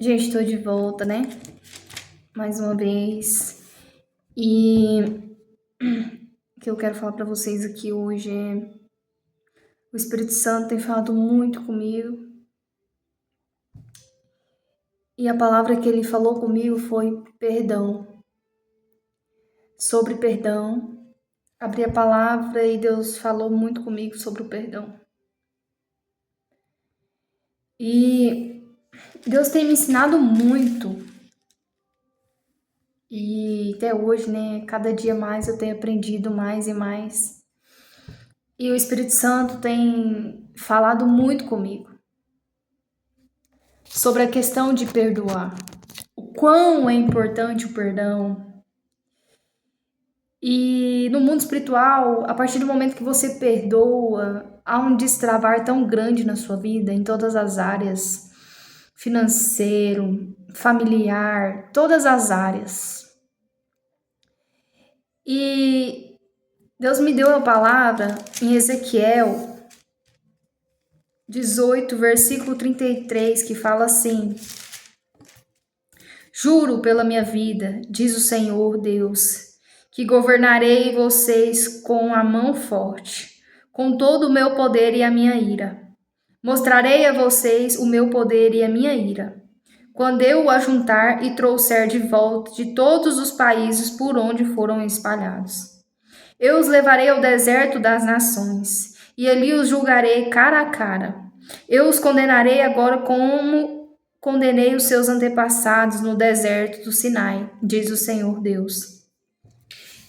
Gente, estou de volta, né? Mais uma vez. E o que eu quero falar para vocês aqui hoje é: o Espírito Santo tem falado muito comigo. E a palavra que ele falou comigo foi perdão. Sobre perdão. Abri a palavra e Deus falou muito comigo sobre o perdão. E Deus tem me ensinado muito. E até hoje, né? Cada dia mais eu tenho aprendido mais e mais. E o Espírito Santo tem falado muito comigo sobre a questão de perdoar. O quão é importante o perdão. E no mundo espiritual, a partir do momento que você perdoa, há um destravar tão grande na sua vida, em todas as áreas, financeiro, familiar, todas as áreas. E Deus me deu a palavra em Ezequiel 18, versículo 33, que fala assim: Juro pela minha vida, diz o Senhor Deus, que governarei vocês com a mão forte, com todo o meu poder e a minha ira. Mostrarei a vocês o meu poder e a minha ira, quando eu o ajuntar e trouxer de volta de todos os países por onde foram espalhados. Eu os levarei ao deserto das nações, e ali os julgarei cara a cara. Eu os condenarei agora como condenei os seus antepassados no deserto do Sinai, diz o Senhor Deus.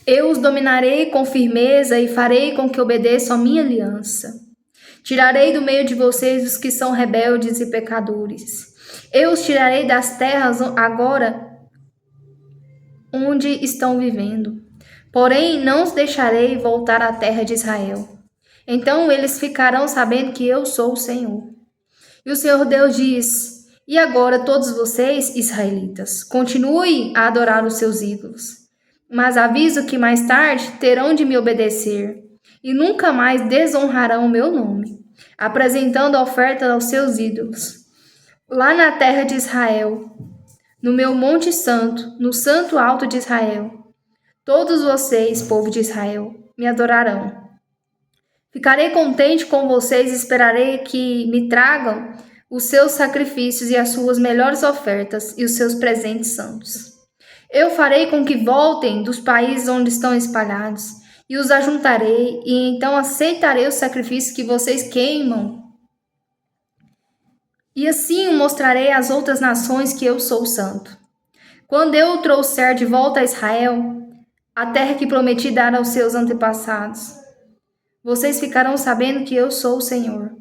Eu os dominarei com firmeza e farei com que obedeçam a minha aliança. Tirarei do meio de vocês os que são rebeldes e pecadores. Eu os tirarei das terras agora onde estão vivendo. Porém, não os deixarei voltar à terra de Israel. Então eles ficarão sabendo que eu sou o Senhor. E o Senhor Deus diz: E agora todos vocês, israelitas, continuem a adorar os seus ídolos. Mas aviso que mais tarde terão de me obedecer e nunca mais desonrarão o meu nome, apresentando ofertas aos seus ídolos. Lá na terra de Israel, no meu monte santo, no santo alto de Israel, todos vocês, povo de Israel, me adorarão. Ficarei contente com vocês e esperarei que me tragam os seus sacrifícios e as suas melhores ofertas e os seus presentes santos. Eu farei com que voltem dos países onde estão espalhados e os ajuntarei, e então aceitarei os sacrifícios que vocês queimam. E assim mostrarei às outras nações que eu sou santo. Quando eu o trouxer de volta a Israel, a terra que prometi dar aos seus antepassados, vocês ficarão sabendo que eu sou o Senhor.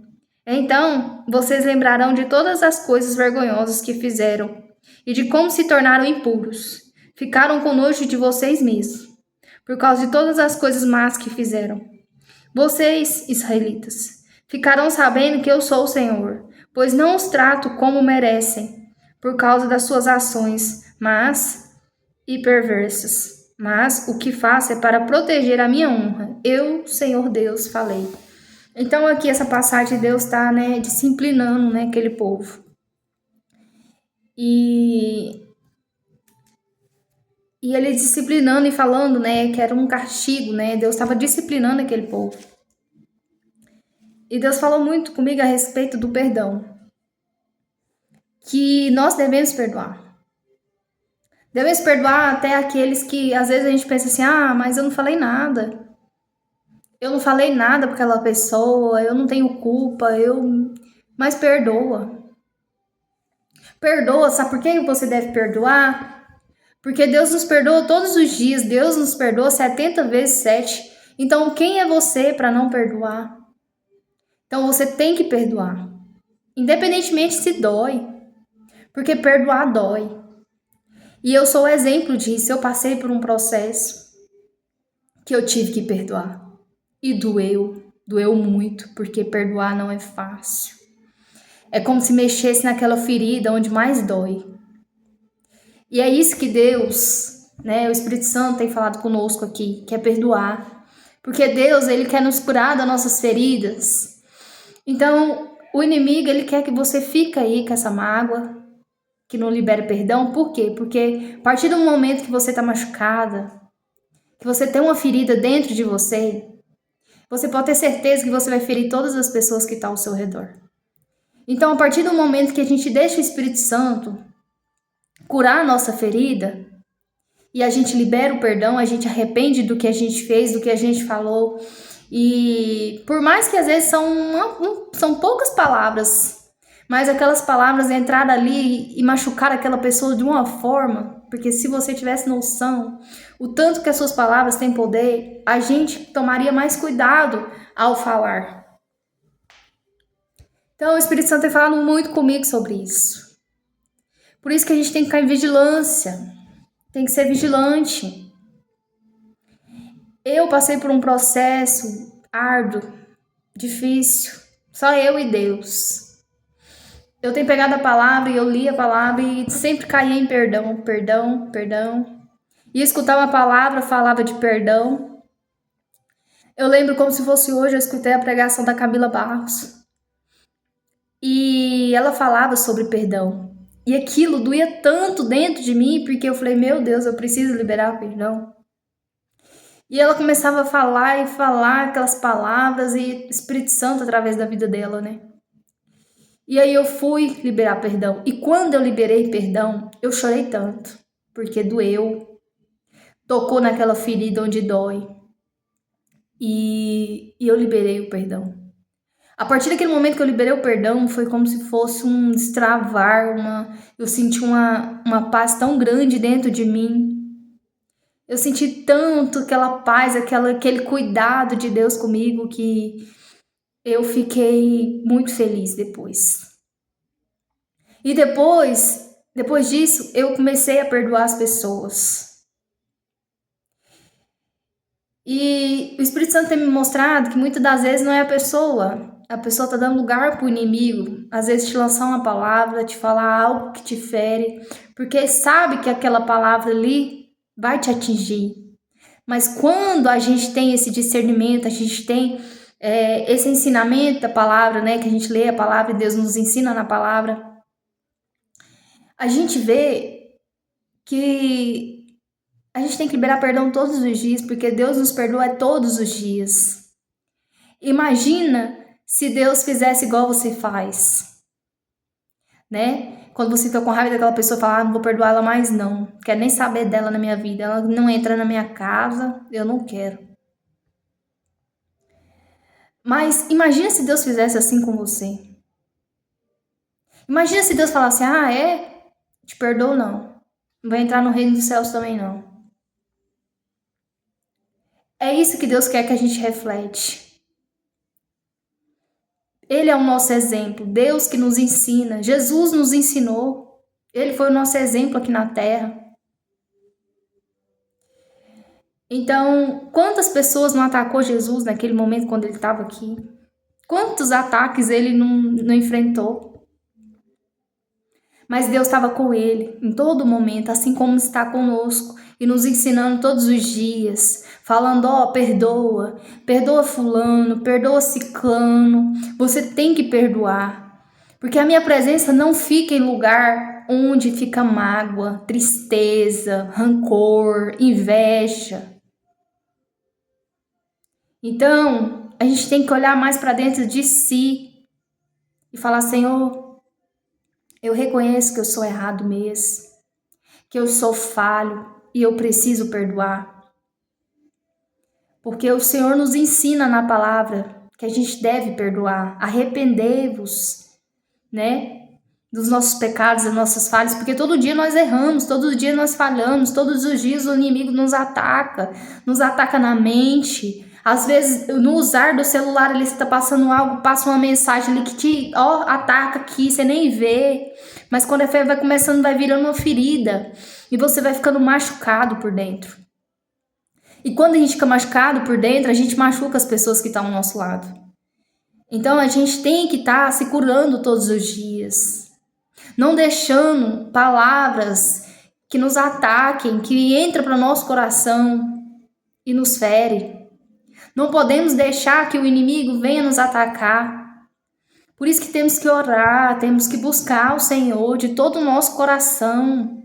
Então, vocês lembrarão de todas as coisas vergonhosas que fizeram e de como se tornaram impuros. Ficaram com nojo de vocês mesmos, por causa de todas as coisas más que fizeram. Vocês, israelitas, ficarão sabendo que eu sou o Senhor, pois não os trato como merecem, por causa das suas ações más e perversas. Mas o que faço é para proteger a minha honra. Eu, Senhor Deus, falei. Então aqui essa passagem Deus está, disciplinando, aquele povo. E ele disciplinando e falando, que era um castigo, Deus estava disciplinando aquele povo. E Deus falou muito comigo a respeito do perdão. Que nós devemos perdoar. Devemos perdoar até aqueles que às vezes a gente pensa assim: mas eu não falei nada. Eu não falei nada para aquela pessoa, eu não tenho culpa, mas perdoa. Perdoa, sabe por que você deve perdoar? Porque Deus nos perdoa todos os dias, Deus nos perdoa 70 vezes 7. Então, quem é você para não perdoar? Então, você tem que perdoar. Independentemente se dói. Porque perdoar dói. E eu sou o exemplo disso. Eu passei por um processo que eu tive que perdoar. E doeu muito, porque perdoar não é fácil. É como se mexesse naquela ferida onde mais dói. E é isso que Deus, o Espírito Santo tem falado conosco aqui, que é perdoar. Porque Deus, Ele quer nos curar das nossas feridas. Então, o inimigo, ele quer que você fique aí com essa mágoa, que não libera perdão. Por quê? Porque a partir do momento que você está machucada, que você tem uma ferida dentro de você, você pode ter certeza que você vai ferir todas as pessoas que estão ao seu redor. Então, a partir do momento que a gente deixa o Espírito Santo curar a nossa ferida, e a gente libera o perdão, a gente arrepende do que a gente fez, do que a gente falou, e por mais que às vezes são poucas palavras, mas aquelas palavras entraram ali e machucaram aquela pessoa de uma forma, porque se você tivesse noção, o tanto que as suas palavras têm poder, a gente tomaria mais cuidado ao falar. Então o Espírito Santo tem falado muito comigo sobre isso. Por isso que a gente tem que ficar em vigilância, tem que ser vigilante. Eu passei por um processo árduo, difícil, só eu e Deus. Eu tenho pegado a palavra e eu li a palavra e sempre caía em perdão, perdão, perdão. E escutava a palavra, falava de perdão. Eu lembro como se fosse hoje, eu escutei a pregação da Camila Barros. E ela falava sobre perdão. E aquilo doía tanto dentro de mim, porque eu falei, meu Deus, eu preciso liberar perdão. E ela começava a falar e falar aquelas palavras e Espírito Santo através da vida dela, né? E aí eu fui liberar perdão. E quando eu liberei perdão, eu chorei tanto, porque doeu. Tocou naquela ferida onde dói. E eu liberei o perdão. A partir daquele momento que eu liberei o perdão, foi como se fosse um destravar, eu senti uma paz tão grande dentro de mim. Eu senti tanto aquela paz, aquele cuidado de Deus comigo, que eu fiquei muito feliz depois. E depois disso, eu comecei a perdoar as pessoas. E o Espírito Santo tem me mostrado que muitas das vezes não é a pessoa tá dando lugar pro inimigo, às vezes te lançar uma palavra, te falar algo que te fere, porque sabe que aquela palavra ali vai te atingir. Mas quando a gente tem esse discernimento, a gente tem esse ensinamento da palavra, né, que a gente lê a palavra e Deus nos ensina na palavra, a gente vê que a gente tem que liberar perdão todos os dias, porque Deus nos perdoa todos os dias. Imagina se Deus fizesse igual você faz, né? Quando você fica com raiva daquela pessoa, fala, não vou perdoar ela mais não, quero nem saber dela na minha vida, ela não entra na minha casa, eu não quero. Mas imagina se Deus fizesse assim com você. Imagina se Deus falasse, te perdoo não, não vai entrar no reino dos céus também não. É isso que Deus quer que a gente reflete. Ele é o nosso exemplo, Deus que nos ensina, Jesus nos ensinou, Ele foi o nosso exemplo aqui na terra. Então, quantas pessoas não atacou Jesus naquele momento quando Ele estava aqui? Quantos ataques Ele não enfrentou? Mas Deus estava com Ele em todo momento, assim como está conosco, e nos ensinando todos os dias, falando, perdoa fulano, perdoa ciclano, você tem que perdoar, porque a minha presença não fica em lugar onde fica mágoa, tristeza, rancor, inveja. Então, a gente tem que olhar mais para dentro de si e falar, Senhor, eu reconheço que eu sou errado mesmo, que eu sou falho e eu preciso perdoar. Porque o Senhor nos ensina na palavra que a gente deve perdoar. Arrependei-vos, né? Dos nossos pecados, das nossas falhas, porque todo dia nós erramos, todo dia nós falhamos, todos os dias o inimigo nos ataca na mente. Às vezes, no usar do celular, ele está passando algo, passa uma mensagem ali que te ataca aqui, você nem vê. Mas quando a fé vai começando, vai virando uma ferida. E você vai ficando machucado por dentro. E quando a gente fica machucado por dentro, a gente machuca as pessoas que estão ao nosso lado. Então a gente tem que estar se curando todos os dias. Não deixando palavras que nos ataquem, que entram para o nosso coração e nos ferem. Não podemos deixar que o inimigo venha nos atacar. Por isso que temos que orar, temos que buscar o Senhor de todo o nosso coração.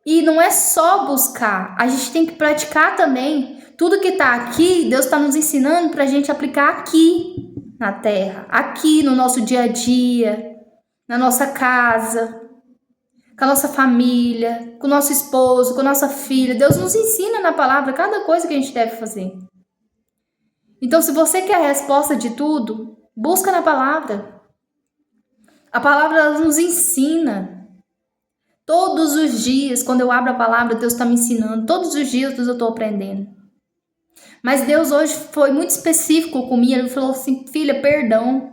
E não é só buscar, a gente tem que praticar também. Tudo que está aqui, Deus está nos ensinando para a gente aplicar aqui na terra, aqui no nosso dia a dia, na nossa casa, com a nossa família, com o nosso esposo, com a nossa filha. Deus nos ensina na palavra cada coisa que a gente deve fazer. Então, se você quer a resposta de tudo, busca na palavra. A palavra ela nos ensina. Todos os dias, quando eu abro a palavra, Deus está me ensinando. Todos os dias eu estou aprendendo. Mas Deus hoje foi muito específico comigo. Ele falou assim, filha, perdão.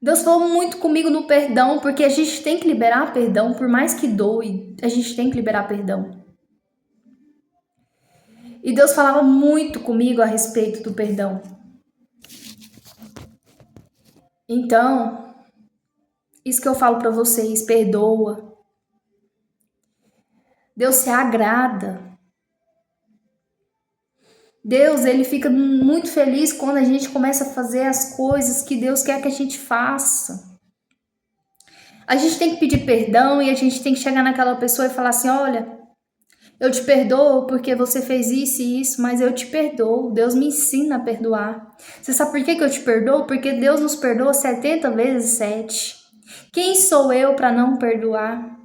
Deus falou muito comigo no perdão, porque a gente tem que liberar perdão, por mais que doe, a gente tem que liberar perdão. E Deus falava muito comigo a respeito do perdão. Então, isso que eu falo para vocês, perdoa. Deus se agrada. Deus, ele fica muito feliz quando a gente começa a fazer as coisas que Deus quer que a gente faça. A gente tem que pedir perdão e a gente tem que chegar naquela pessoa e falar assim, olha, eu te perdoo porque você fez isso e isso, mas eu te perdoo. Deus me ensina a perdoar. Você sabe por que eu te perdoo? Porque Deus nos perdoa 70 vezes 7. Quem sou eu para não perdoar?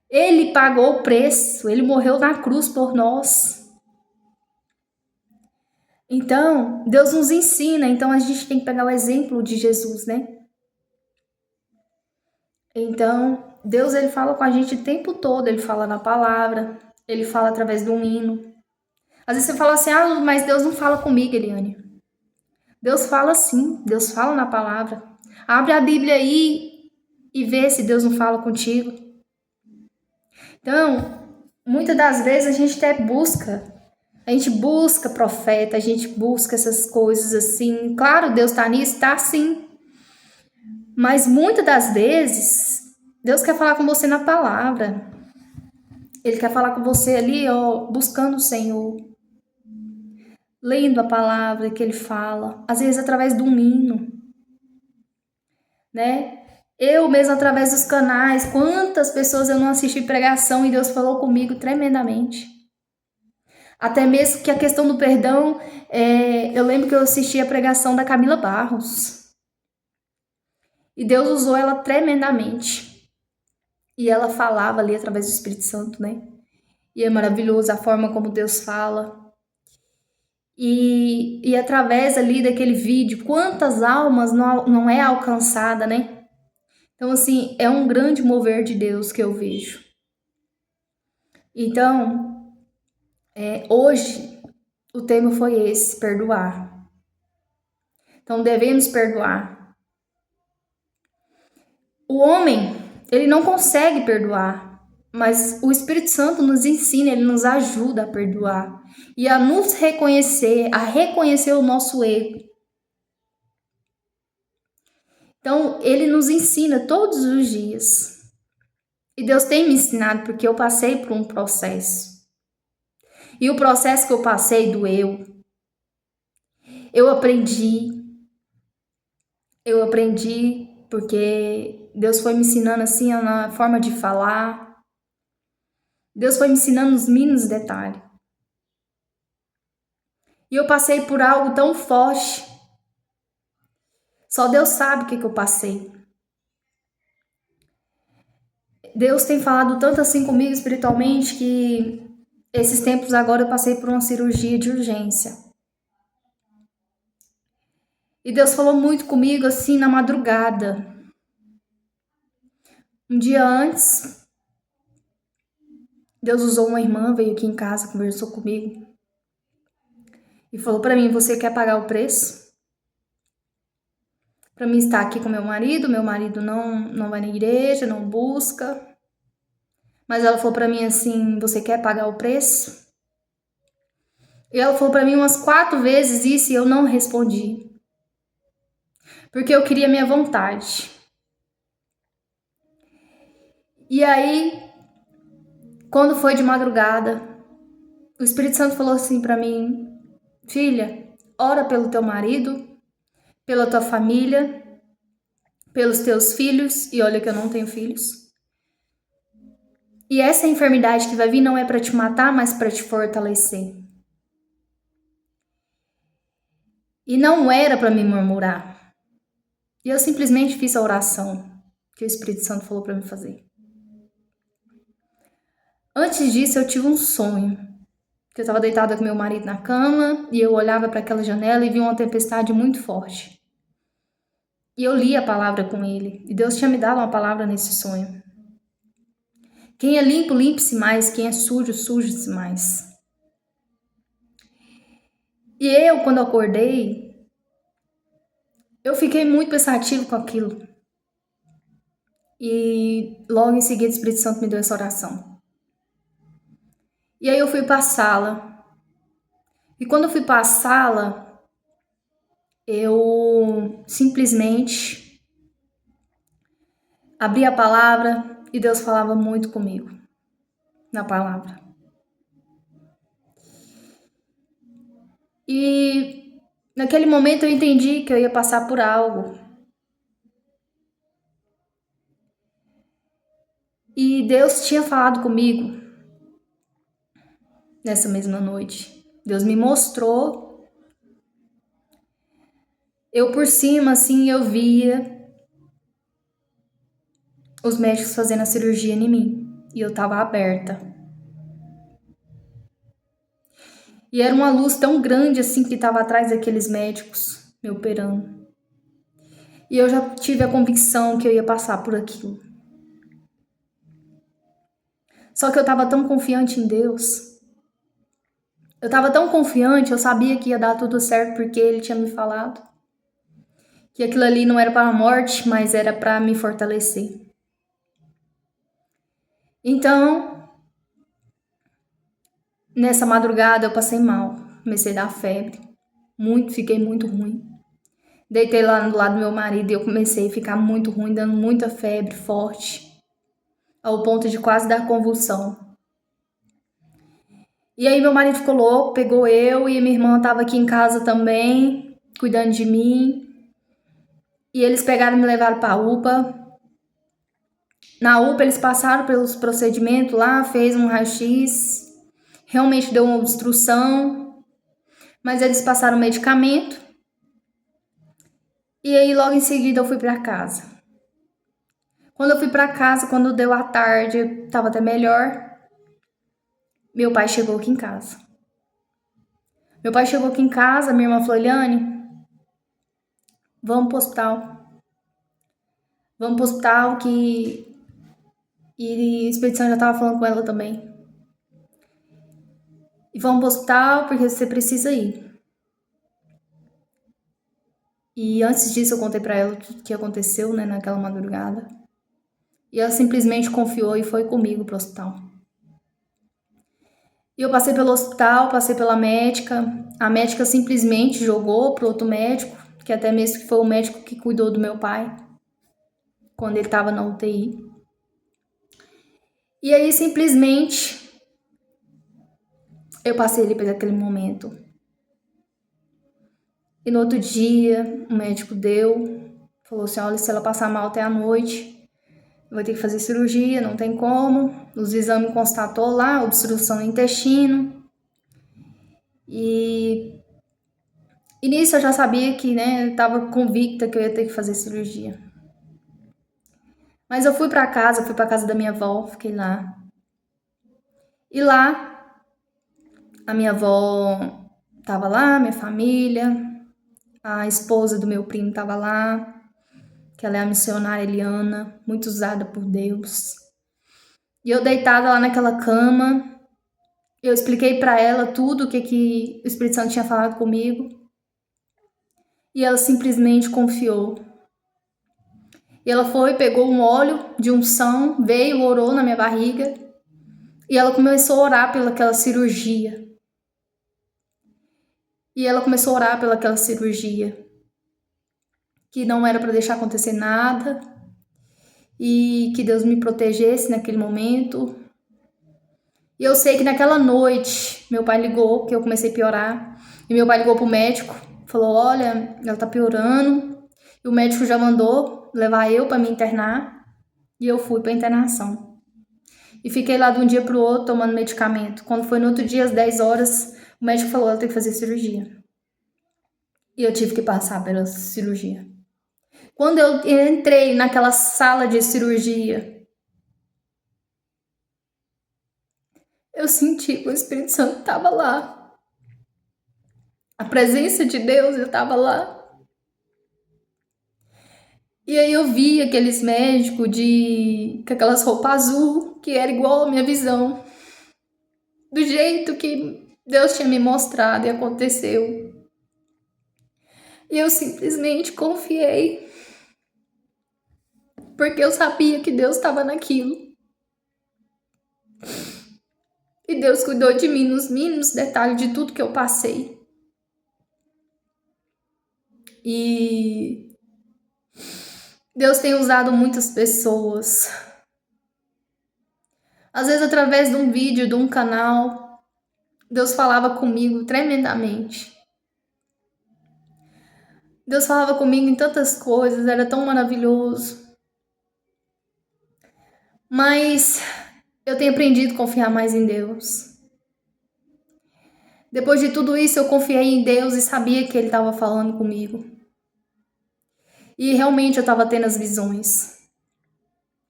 Ele pagou o preço, ele morreu na cruz por nós. Então, Deus nos ensina, então a gente tem que pegar o exemplo de Jesus, né? Então, Deus ele fala com a gente o tempo todo, ele fala na palavra, ele fala através de um hino. Às vezes você fala assim, mas Deus não fala comigo, Eliane. Deus fala sim, Deus fala na palavra. Abre a Bíblia aí e vê se Deus não fala contigo. Então, muitas das vezes a gente até busca profeta, a gente busca essas coisas assim. Claro, Deus tá nisso, tá sim. Mas muitas das vezes, Deus quer falar com você na palavra. Ele quer falar com você ali, ó, buscando o Senhor. Lendo a palavra que ele fala. Às vezes através de um hino. Né? Eu mesmo através dos canais. Quantas pessoas eu não assisti pregação e Deus falou comigo tremendamente. Até mesmo que a questão do perdão, eu lembro que eu assisti a pregação da Camila Barros. E Deus usou ela tremendamente. E ela falava ali através do Espírito Santo, né? E é maravilhoso a forma como Deus fala. E através ali daquele vídeo, quantas almas não é alcançada, né? Então, assim, é um grande mover de Deus que eu vejo. Então, hoje, o tema foi esse, perdoar. Então, devemos perdoar. O homem, ele não consegue perdoar, mas o Espírito Santo nos ensina, ele nos ajuda a perdoar e a nos reconhecer, a reconhecer o nosso erro. Então, ele nos ensina todos os dias. E Deus tem me ensinado porque eu passei por um processo. E o processo que eu passei doeu. Eu aprendi porque Deus foi me ensinando assim na forma de falar. Deus foi me ensinando os mínimos detalhes. E eu passei por algo tão forte. Só Deus sabe o que eu passei. Deus tem falado tanto assim comigo espiritualmente que esses tempos agora eu passei por uma cirurgia de urgência. E Deus falou muito comigo assim na madrugada. Um dia antes, Deus usou uma irmã, veio aqui em casa, conversou comigo. E falou para mim, você quer pagar o preço? Para mim estar aqui com meu marido não vai na igreja, não busca. Mas ela falou para mim assim, você quer pagar o preço? E ela falou para mim umas 4 vezes isso e eu não respondi. Porque eu queria minha vontade. E aí, quando foi de madrugada, o Espírito Santo falou assim para mim, filha, ora pelo teu marido pela tua família, pelos teus filhos, e olha que eu não tenho filhos. E essa enfermidade que vai vir não é para te matar, mas para te fortalecer. E não era para me murmurar. E eu simplesmente fiz a oração que o Espírito Santo falou para me fazer. Antes disso, eu tive um sonho. Que eu estava deitada com meu marido na cama e eu olhava para aquela janela e vi uma tempestade muito forte. E eu li a palavra com ele. E Deus tinha me dado uma palavra nesse sonho. Quem é limpo, limpe-se mais. Quem é sujo, suje-se mais. E eu, quando acordei, eu fiquei muito pensativo com aquilo. E logo em seguida o Espírito Santo me deu essa oração. E aí eu fui para a sala. E quando eu fui para a sala, eu simplesmente abri a palavra e Deus falava muito comigo na palavra. E naquele momento eu entendi que eu ia passar por algo. E Deus tinha falado comigo nessa mesma noite. Deus me mostrou. Eu por cima, assim, eu via os médicos fazendo a cirurgia em mim. E eu tava aberta. E era uma luz tão grande assim que tava atrás daqueles médicos me operando. E eu já tive a convicção que eu ia passar por aquilo. Só que eu tava tão confiante em Deus. Eu tava tão confiante, eu sabia que ia dar tudo certo porque Ele tinha me falado. Que aquilo ali não era para a morte, mas era para me fortalecer. Então, nessa madrugada eu passei mal. Comecei a dar febre. Fiquei muito ruim. Deitei lá do lado do meu marido e eu comecei a ficar muito ruim, dando muita febre forte. Ao ponto de quase dar convulsão. E aí meu marido ficou louco, pegou eu e minha irmã estava aqui em casa também, cuidando de mim. E eles pegaram e me levaram para a UPA. Na UPA eles passaram pelos procedimentos lá, fez um raio-x. Realmente deu uma obstrução. Mas eles passaram medicamento. E aí logo em seguida eu fui para casa. Quando eu fui para casa, quando deu a tarde, eu tava até melhor. Meu pai chegou aqui em casa. Minha irmã falou, Eliane, vamos pro hospital. Vamos pro hospital que... E a Espírito Santo já tava falando com ela também. E vamos pro hospital porque você precisa ir. E antes disso eu contei pra ela tudo que aconteceu, né, naquela madrugada. E ela simplesmente confiou e foi comigo pro hospital. E eu passei pelo hospital, passei pela médica. A médica simplesmente jogou pro outro médico, que até mesmo foi o médico que cuidou do meu pai, quando ele estava na UTI. E aí simplesmente eu passei ali por aquele momento. E no outro dia, o médico falou assim, olha, se ela passar mal até a noite, vai ter que fazer cirurgia, não tem como. Os exames constatou lá obstrução no intestino. E nisso eu já sabia que, né, eu estava convicta que eu ia ter que fazer cirurgia. Mas eu fui para casa da minha avó, fiquei lá. E lá, a minha avó tava lá, minha família, a esposa do meu primo tava lá, que ela é a missionária Eliana, muito usada por Deus. E eu deitada lá naquela cama, eu expliquei para ela tudo o que o Espírito Santo tinha falado comigo. E ela simplesmente confiou. E ela foi, pegou um óleo de unção, veio, orou na minha barriga. E ela começou a orar pelaquela cirurgia. Que não era para deixar acontecer nada. E que Deus me protegesse naquele momento. E eu sei que naquela noite, meu pai ligou, que eu comecei a piorar. E meu pai ligou pro médico, falou: olha, ela tá piorando. E o médico já mandou levar eu para me internar. E eu fui para internação. E fiquei lá de um dia pro outro tomando medicamento. Quando foi no outro dia, às 10 horas, o médico falou: ela tem que fazer cirurgia. E eu tive que passar pela cirurgia. Quando eu entrei naquela sala de cirurgia, eu senti que o Espírito Santo estava lá. A presença de Deus estava lá. E aí eu vi aqueles médicos com aquelas roupas azul, que era igual a minha visão. Do jeito que Deus tinha me mostrado e aconteceu. E eu simplesmente confiei. Porque eu sabia que Deus estava naquilo. E Deus cuidou de mim nos mínimos detalhes de tudo que eu passei. E Deus tem usado muitas pessoas. Às vezes através de um vídeo, de um canal, Deus falava comigo tremendamente. Deus falava comigo em tantas coisas, era tão maravilhoso. Mas eu tenho aprendido a confiar mais em Deus. Depois de tudo isso, eu confiei em Deus e sabia que Ele estava falando comigo. E realmente eu estava tendo as visões.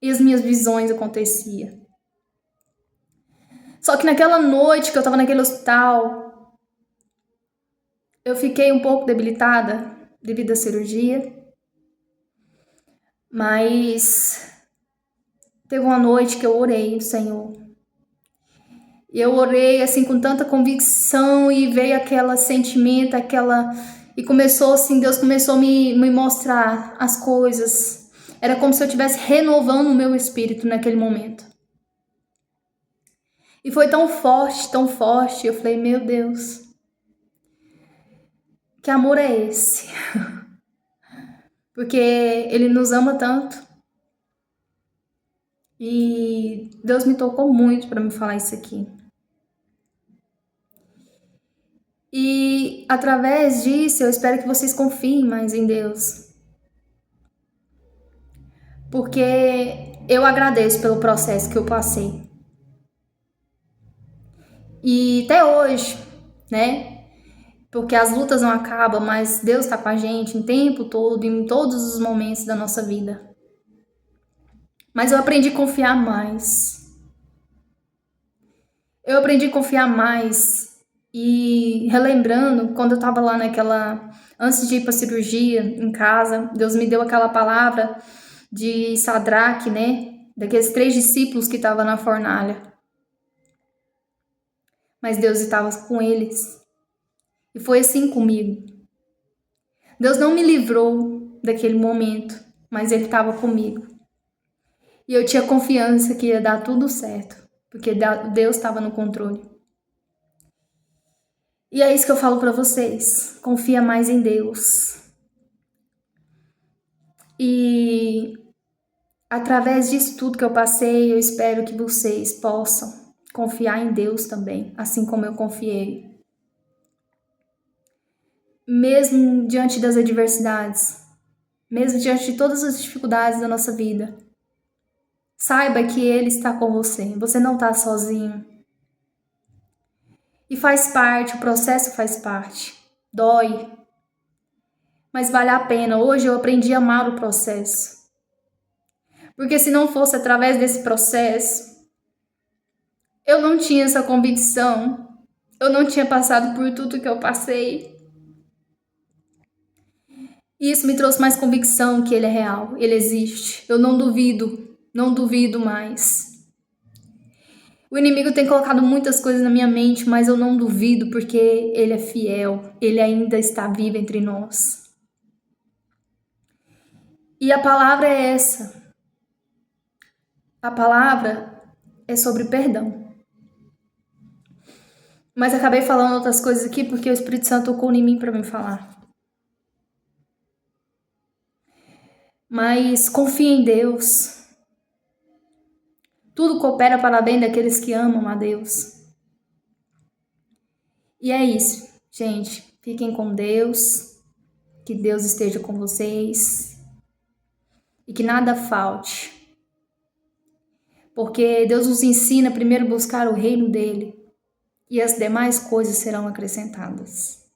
E as minhas visões aconteciam. Só que naquela noite que eu estava naquele hospital, eu fiquei um pouco debilitada devido à cirurgia. Mas teve uma noite que eu orei ao Senhor. E eu orei assim com tanta convicção e veio aquele sentimento, e começou assim, Deus começou a me mostrar as coisas. Era como se eu estivesse renovando o meu espírito naquele momento. E foi tão forte, eu falei: meu Deus, que amor é esse? Porque Ele nos ama tanto. E Deus me tocou muito para me falar isso aqui. E através disso, eu espero que vocês confiem mais em Deus. Porque eu agradeço pelo processo que eu passei. E até hoje, né? Porque as lutas não acabam, mas Deus está com a gente o tempo todo, em todos os momentos da nossa vida. Mas eu aprendi a confiar mais. Eu aprendi a confiar mais. E relembrando, quando eu tava lá antes de ir pra cirurgia, em casa, Deus me deu aquela palavra de Sadraque, né? Daqueles 3 discípulos que estavam na fornalha. Mas Deus estava com eles. E foi assim comigo. Deus não me livrou daquele momento, mas Ele estava comigo. E eu tinha confiança que ia dar tudo certo, porque Deus estava no controle. E é isso que eu falo para vocês. Confia mais em Deus. E através disso tudo que eu passei, eu espero que vocês possam confiar em Deus também, assim como eu confiei. Mesmo diante das adversidades, mesmo diante de todas as dificuldades da nossa vida, saiba que Ele está com você, você não está sozinho. E faz parte, o processo faz parte, dói, mas vale a pena. Hoje eu aprendi a amar o processo. Porque se não fosse através desse processo, eu não tinha essa convicção, eu não tinha passado por tudo que eu passei. E isso me trouxe mais convicção que Ele é real, Ele existe. Eu não duvido mais. O inimigo tem colocado muitas coisas na minha mente, mas eu não duvido porque Ele é fiel, Ele ainda está vivo entre nós. E a palavra é essa. A palavra é sobre perdão. Mas acabei falando outras coisas aqui porque o Espírito Santo tocou em mim para me falar. Mas confie em Deus. Tudo coopera para o bem daqueles que amam a Deus. E é isso, gente. Fiquem com Deus. Que Deus esteja com vocês e que nada falte. Porque Deus nos ensina primeiro buscar o reino dele e as demais coisas serão acrescentadas.